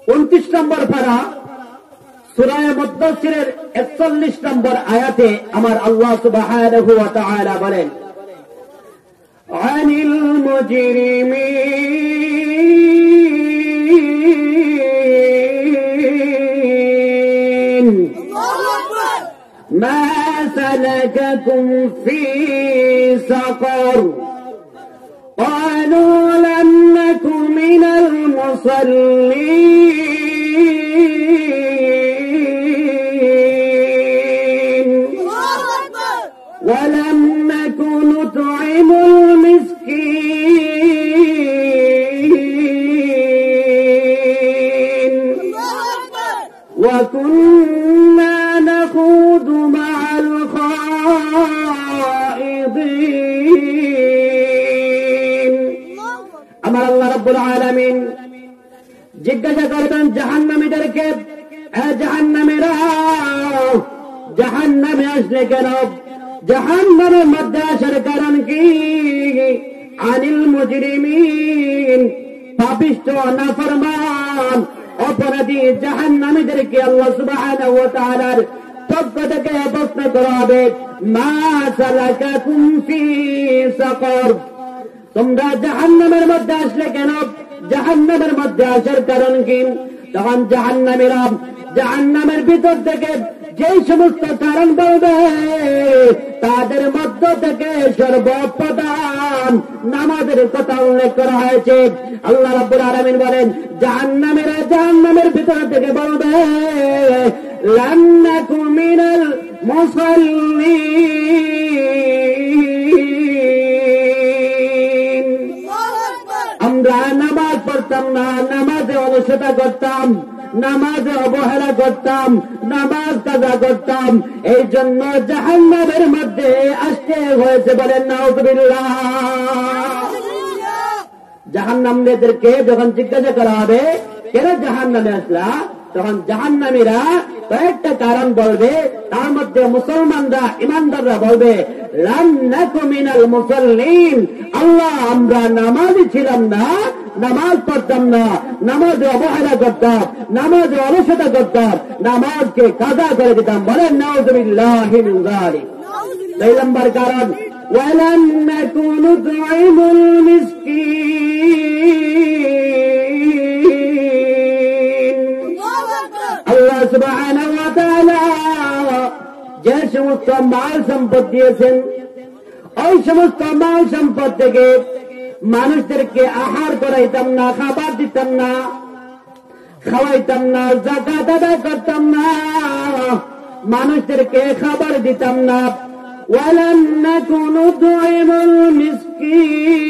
29 নম্বর পারা সূরা মুদ্দাসসিরের 41 নম্বর আয়াতে আমার আল্লাহ সুবহানাহু ওয়া তাআলা বলেন, আনিল মুজরিমিন মা সালাকাকুম ফি সাকার قالوا لم نك من المصلين ولم نك نطعم المسكين وكنا نخوض مع الخائضين আমার আল্লাহ রাব্বুল আলামিন জিজ্ঞাসা করবেন জাহান্নামীদেরকে, জাহান্নামীরা জাহান্নামে আসলে কেন? জাহান্নামের মধ্যে আসার কারণ কি? আনিল মুজরিমিন পাপিষ্ঠ নাফরমান অপরাধী জাহান্নামীদেরকে আল্লাহ সুবহানাহু ওয়া তাআলার পক্ষ থেকে প্রশ্ন করা হবে, মা সালাকাকুম ফি সাকার, তোমরা জাহান্নামের মধ্যে আসলে কেন? জাহান্নামের মধ্যে আসার কারণ কি? তখন জাহান্নামীরা জাহান্নামের ভিতর থেকে যে সমস্ত কারণ বলবে তাদের মধ্য থেকে সর্বপ্রধান নামাজের কথা উল্লেখ করা হয়েছে। আল্লাহ রাব্বুল আলামিন বলেন, জাহান্নামীরা জাহান্নামের ভিতর থেকে বলবে, লাম নাকু মিনাল মুসাল্লিন, আমরা নামাজ পড়তাম না, নামাজে অলসতা করতাম, নামাজে অবহেলা করতাম, নামাজ কাজা করতাম, এই জন্য জাহান্নামের মধ্যে আসতে হয়েছে। বলেন নাউযুবিল্লাহ। জাহান্নামীদেরকে যখন জিজ্ঞাসা করা হবে কেন জাহান্নামে আসলা, তখন জাহান্নামীরা কয়েকটা কারণ বলবে। তার মধ্যে মুসলমানরা, ইমানদাররা বলবে, লাম নাকু মিনাল মুসাল্লিন, আল্লাহ আমরা নামাজি ছিলাম না, নামাজ পড়তাম না, নামাজে অবহেলা করতাম, নামাজে অলসতা করতাম, নামাজকে কাজা করে দিতাম। বলেন নাউযুবিল্লাহি মিন যালিক। 2 নম্বর কারণ, ওয়ালাম নাকু নুতঈমুল মিসকিন, আল্লাহ সুবহানাহু ওয়া তাআলা যে সমস্ত মাল সম্পদ দিয়েছেন ওই সমস্ত মাল সম্পদ থেকে মানুষদেরকে আহার করাইতাম না, খাবার দিতাম না, খাওয়াইতাম না, যাকাত আদায় করতাম না, মানুষদেরকে খাবার দিতাম না। ওয়ালাম নাকু নুতঈমুল মিসকিন,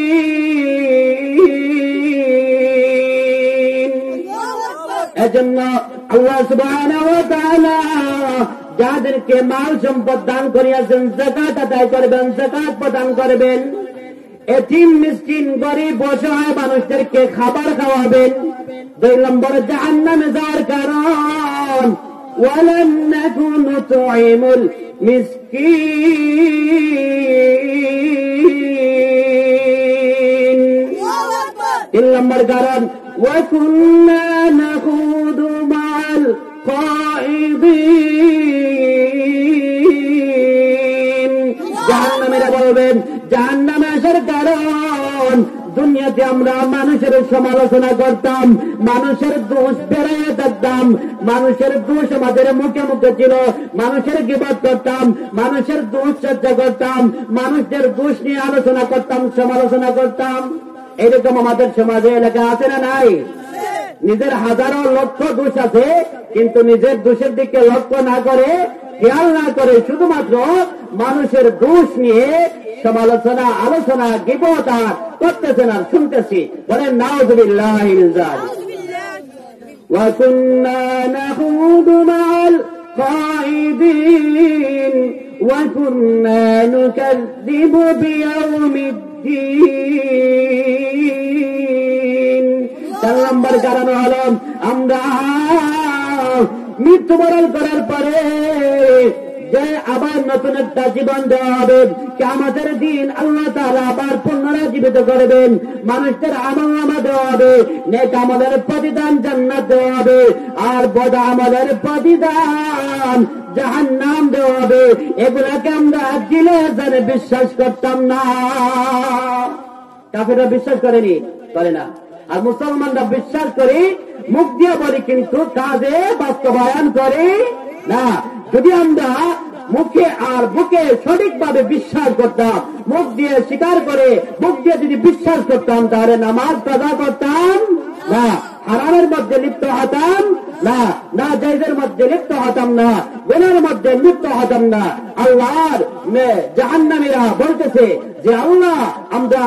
এজন্য আল্লাহ সুবহানাহু ওয়া তাআলা যাদেরকে মাল সম্পদ দান করিয়াছেন যাকাত আদায় করবেন, যাকাত প্রদান করবেন, এতিম মিসকিন গরিব অসহায় মানুষদেরকে খাবার খাওয়াবেন। 2 নম্বর জাহান্নামে যাওয়ার কারণ, ওয়ালাম নাকু নুতঈমুল মিসকিন। 3 নম্বর কারণ, ওয়া কুন্না নাখুদু মা'আল খাইদিন, জাহান্নামীরা বলবেন জাহান্নামে আসার কারণ, দুনিয়াতে আমরা মানুষের সমালোচনা করতাম, মানুষের দোষ বেড়াইয়া থাকতাম, মানুষের দোষ আমাদের মুখে মুখে ছিল, মানুষের গীবত করতাম, মানুষের দোষ চর্চা করতাম, মানুষদের দোষ নিয়ে আলোচনা করতাম, সমালোচনা করতাম। এরকম আমাদের সমাজে এলাকা আছে না নাই? নিজের হাজারো লক্ষ দোষ আছে, কিন্তু নিজের দোষের দিকে লক্ষ্য না করে, খেয়াল না করে শুধুমাত্র মানুষের দোষ নিয়ে সমালোচনা, আলোচনা, গীবত করতেছেন আর শুনতেছি। বলেন নাউযুবিল্লাহি মিন যালিক। ওয়া কুন্না নাখুদু মা'আল খাইদিন ওয়া কুন্না নুকাযযিবু বিয়াউমিদ্দিন। 4 নম্বর কারণ হল, আমরা মৃত্যুবরণ করার পরে যে আবার নতুন একটা জীবন দেওয়া হবে, কিয়ামতের দিন আল্লাহ তাআলা আবার পুনরায় জীবিত করবেন, মানুষদের আমলনামা দেওয়া হবে, নেক আমলের প্রতিদান জান্নাত দেওয়া হবে, আর বদ আমলের প্রতিদান জাহান্নাম দেওয়া হবে। এগুলাকে আমরা দিলে জানে বিশ্বাস করতাম না। কাফেররা বিশ্বাস করেনি, করে না। আর মুসলমানরা বিশ্বাস করে, মুখ দিয়ে বলি কিন্তু কাজে বাস্তবায়ন করে না। যদি আমরা মুখে আর বুকে সঠিকভাবে বিশ্বাস করতাম, মুখ দিয়ে স্বীকার করে মুখ দিয়ে যদি বিশ্বাস করতাম, তাহলে নামাজ কাজা করতাম না, হারামের মধ্যে লিপ্ত হতাম না, না জায়েজের মধ্যে লিপ্ত হতাম না, গুনাহের মধ্যে লিপ্ত হতাম না। আল্লাহর জাহান্নামীরা বলতেছে যে আল্লাহ, আমরা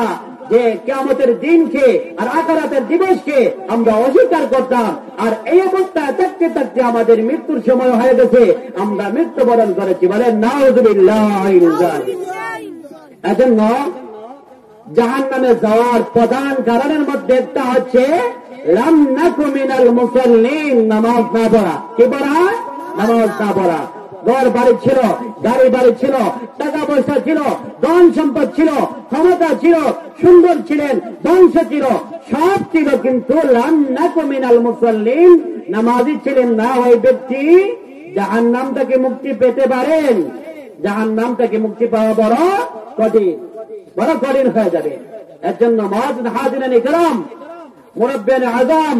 যে কিয়ামতের দিনকে আর আখিরাতের দিবসকে আমরা অস্বীকার করতাম, আর এই অবস্থায় থাকতে থাকতে আমাদের মৃত্যুর সময় হয়ে গেছে, আমরা মৃত্যুবরণ করেছি। বলেন নাউযুবিল্লাহ। এজন্য জাহান্নামে যাওয়ার প্রধান কারণের মধ্যে একটা হচ্ছে লাম নাকু মিনাল মুসাল্লিন, নামাজ না পড়া। কি পড়া? নামাজ না পড়া। ঘর বাড়ি ছিল, গাড়ি বাড়ি ছিল, টাকা পয়সা ছিল, ধন সম্পদ ছিল, ক্ষমতা ছিল, সুন্দর ছিলেন, বংশ ছিল, সব ছিল, কিন্তু লাম নাকু মিনাল মুসাল্লিন, নামাজি ছিলেন না। ওই ব্যক্তি জাহান্নাম থেকে মুক্তি পেতে পারেন? জাহান্নাম থেকে মুক্তি পাওয়া বড় কঠিন, বড় কঠিন হয়ে যাবে। এর জন্য মুআজ্জিন হাজিরান ইকরাম, মুরব্বিয়ান আযম,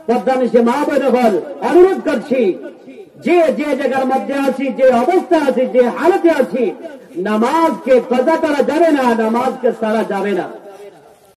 পদ্মানিশি মা বোনেরা, অনুরোধ করছি, যে যে জায়গার মধ্যে আছি, যে অবস্থা আছি, যে হালতে আছি, নামাজকে কাজা করা যাবে না, নামাজকে সারা যাবে না।